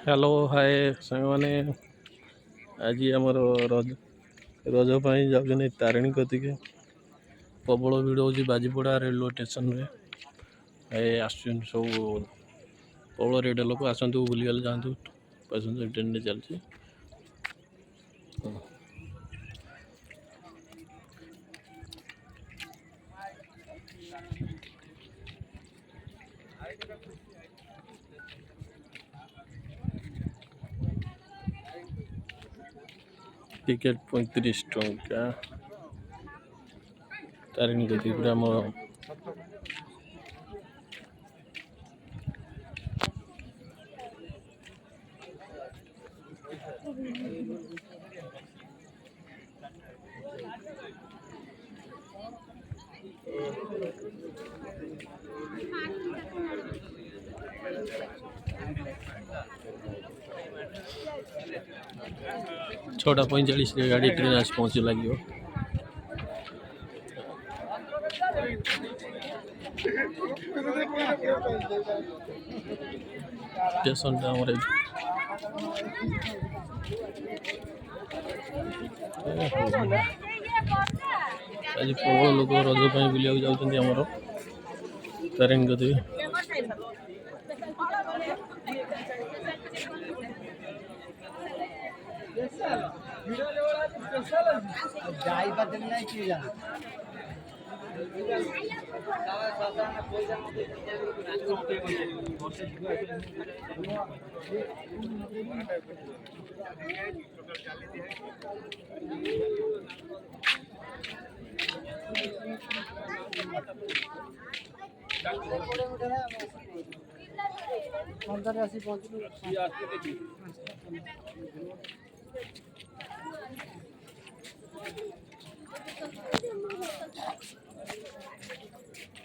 hello hi सांग मैंने आज आमर रज रज जाऊँ तारिणी कति प्रबल भिड़ हो बाजीपड़ा रेलवे स्टेशन में आस सब प्रबल रेट लोक आसतु बुली जातु पैसेंजर ट्रेन चलती टिकेट 35 टंका तारिणी कति पूरा आम 6:45 गाड़ी ट्रेन आज पहुँच लगे स्टेशन आज प्रबल लोक रज बुला जामर तारिणी कति